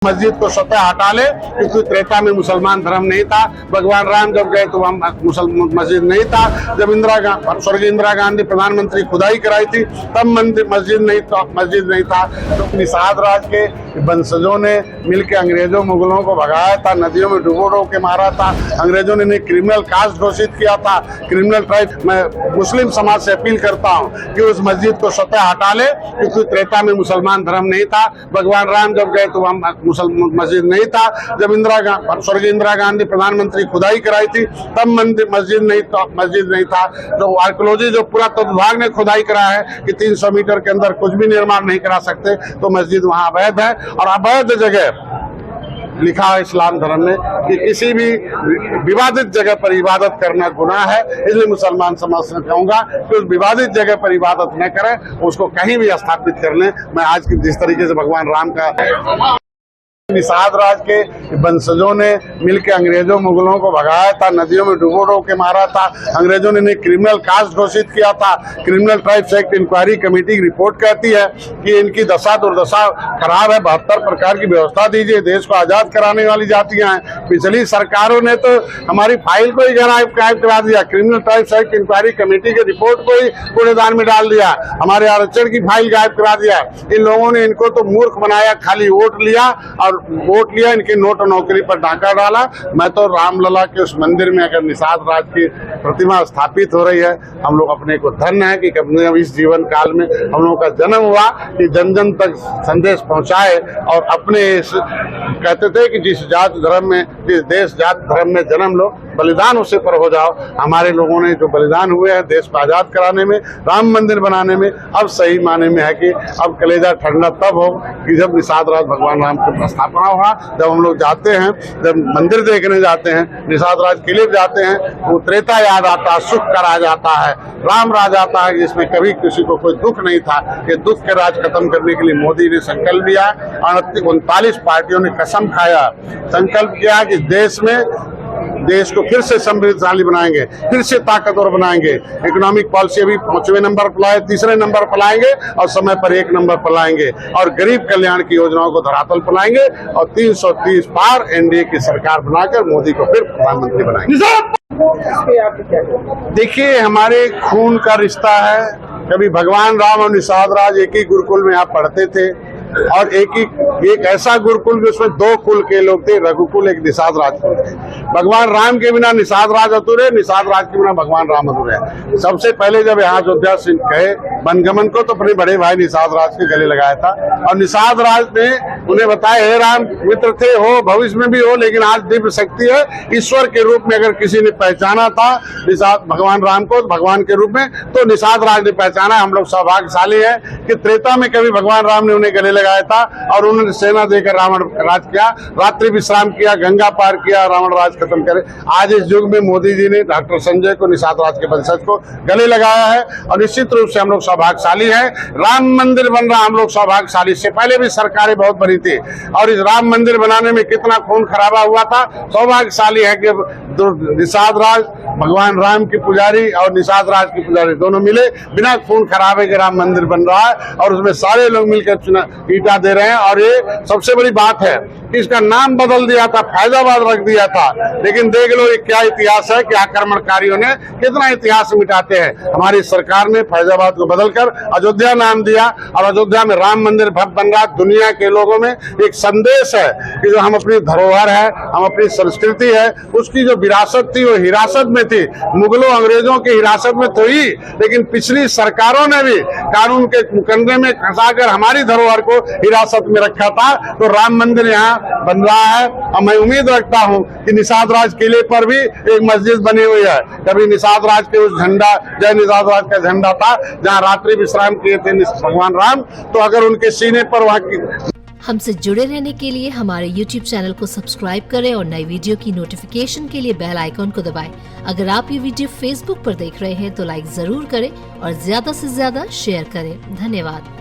मस्जिद को स्वतः हटा ले, क्योंकि त्रेता में मुसलमान धर्म नहीं था। भगवान राम जब गए तो वहाँ मस्जिद नहीं था। जब स्वर्गीय इंदिरा गांधी प्रधानमंत्री खुदाई कराई थी तब मस्जिद नहीं था। तो निषाद राज के वंशजों ने मिलकर अंग्रेजों मुगलों को भगाया था, नदियों में डुबो के मारा था। अंग्रेजों ने क्रिमिनल कास्ट घोषित किया था, क्रिमिनल ट्राइब। मैं मुस्लिम समाज से अपील करता हूँ कि उस मस्जिद को स्वतः हटा ले, क्योंकि त्रेता में मुसलमान धर्म नहीं था। भगवान राम जब गए तो वहाँ मस्जिद नहीं था। जब स्वर्गीय इंदिरा गांधी प्रधानमंत्री खुदाई कराई थी तब मस्जिद नहीं था। तो आर्कियोलॉजी जो पुरातत्व विभाग ने खुदाई कराया है कि 300 मीटर के अंदर कुछ भी निर्माण नहीं करा सकते, तो मस्जिद वहाँ अवैध है। और अवैध जगह लिखा है इस्लाम धर्म में कि किसी भी विवादित जगह पर इबादत करना गुनाह है। इसलिए मुसलमान समाज से कहूंगा कि उस विवादित जगह पर इबादत न करें, उसको कहीं भी स्थापित कर लें। मैं आज की जिस तरीके से भगवान राम का निषाद राज के वंशजों ने मिलकर अंग्रेजों मुगलों को भगाया था, नदियों में डुबो के मारा था। अंग्रेजों ने क्रिमिनल कास्ट घोषित किया था। Criminal tribes act inquiry committee की रिपोर्ट कहती है कि इनकी दशा दुर्दशा खराब है। 72 प्रकार की व्यवस्था दीजिए, देश को आजाद कराने वाली जातियां हैं। पिछली सरकारों ने तो हमारी फाइल को ही गायब करा दिया। Criminal tribes act inquiry committee की रिपोर्ट को ही कूड़ेदान में डाल दिया। हमारे आरक्षण की फाइल गायब करा दिया। इन लोगों ने इनको तो मूर्ख बनाया, खाली वोट लिया, इनके नोट और नौकरी पर डाका डाला। मैं तो रामलला के उस मंदिर में अगर निषाद राज की प्रतिमा स्थापित हो रही है, हम लोग अपने को धन्य है कि अब इस जीवन काल में हम लोगों का जन्म हुआ कि जन जन तक संदेश पहुंचाए। और अपने कहते थे कि जिस जात धर्म में, जिस देश जात धर्म में जन्म लो, बलिदान उसे पर हो जाओ। हमारे लोगों ने जो बलिदान हुए हैं देश को आजाद कराने में, राम मंदिर बनाने में, अब सही माने में है कि अब कलेजा ठंडा तब हो कि जब निषाद राज भगवान राम की स्थापना हुआ। जब हम लोग जाते हैं, जब मंदिर देखने जाते हैं, निषाद राज किले जाते हैं, वो त्रेता याद आता है, सुख का राज आता है, राम राज आता है, जिसमें कभी किसी को कोई दुख नहीं था। कि दुख के राज खत्म करने के लिए मोदी ने संकल्प लिया और 39 पार्टियों ने कसम खाया, संकल्प किया कि देश को फिर से समृद्धशाली बनाएंगे, फिर से ताकतवर बनाएंगे। इकोनॉमिक पॉलिसी अभी 5वें नंबर पर लाए, 3रे नंबर पर लाएंगे और समय पर 1 नंबर पर लाएंगे। और गरीब कल्याण की योजनाओं को धरातल पर लाएंगे और 330 पार एनडीए की सरकार बनाकर मोदी को फिर प्रधानमंत्री बनाएंगे। देखिए, हमारे खून का रिश्ता है। कभी भगवान राम और निषाद राज एक ही गुरुकुल में यहाँ पढ़ते थे और एक ऐसा गुरुकुल उसमें 2 कुल के लोग थे, रघुकुल, एक निषाद राज कुल थे। भगवान राम के बिना निषाद राज अधूरे, निषाद राज के बिना भगवान राम अधूरे। सबसे पहले जब यहाँ अयोध्या से गए बनगमन को तो अपने बड़े भाई निषाद राज के गले लगाया था और निषाद राज ने उन्हें बताया, हे राम, मित्र थे, हो, भविष्य में भी हो, लेकिन आज दिव्य शक्ति है। ईश्वर के रूप में अगर किसी ने पहचाना था निषाद भगवान राम को भगवान के रूप में, तो निषाद राज ने पहचाना। हम लोग सौभाग्यशाली है कि त्रेता में कभी भगवान राम ने उन्हें गले लगाया था और उन्होंने सेना देकर रावण राज किया, रात्रि विश्राम किया, गंगा पार किया, रावण राज खत्म करे। आज इस युग में मोदी जी ने डॉक्टर संजय को, निषाद राज के वंशज को गले लगाया है और निश्चित रूप से हम लोग सौभाग्यशाली है। राम मंदिर बन रहा, हम लोग सौभाग्यशाली। इससे पहले भी सरकारें बहुत बनी थी और इस राम मंदिर बनाने में कितना खून खराबा हुआ था। सौभाग्यशाली है कि निषाद राज भगवान राम की पुजारी और निषाद राज की पुजारी दोनों मिले, बिना खून खराबे के राम मंदिर बन रहा है और उसमें सारे लोग मिलकर ईटा दे रहे हैं। और ये सबसे बड़ी बात है कि इसका नाम बदल दिया था, फैजाबाद रख दिया था, लेकिन देख लो ये क्या इतिहास है कि आक्रमणकारियों ने कितना इतिहास मिटाते हैं। हमारी सरकार ने फैजाबाद को बदलकर अयोध्या नाम दिया और अयोध्या में राम मंदिर भव्य बन रहा। दुनिया के लोगों में एक संदेश है कि जो हम अपनी धरोहर है, हम अपनी संस्कृति है, उसकी जो विरासत थी वो हिरासत में थी। मुगलों अंग्रेजों की हिरासत में तो ही, लेकिन पिछली सरकारों ने भी कानून के मुकदमे में फंसाकर हमारी धरोहर को हिरासत में रखा था। तो राम मंदिर यहाँ बन रहा है और मैं उम्मीद रखता हूँ कि निषाद राज किले पर भी एक मस्जिद बनी हुई है। कभी निषाद राज के उस झंडा, जय निषाद राज का झंडा था जहाँ रात्रि विश्राम किए थे भगवान राम, तो अगर उनके सीने पर वहाँ की। हमसे जुड़े रहने के लिए हमारे YouTube चैनल को सब्सक्राइब करें और नई वीडियो की नोटिफिकेशन के लिए बेल आइकॉन को दबाएं। अगर आप ये वीडियो Facebook पर देख रहे हैं तो लाइक जरूर करें और ज्यादा से ज्यादा शेयर करें। धन्यवाद।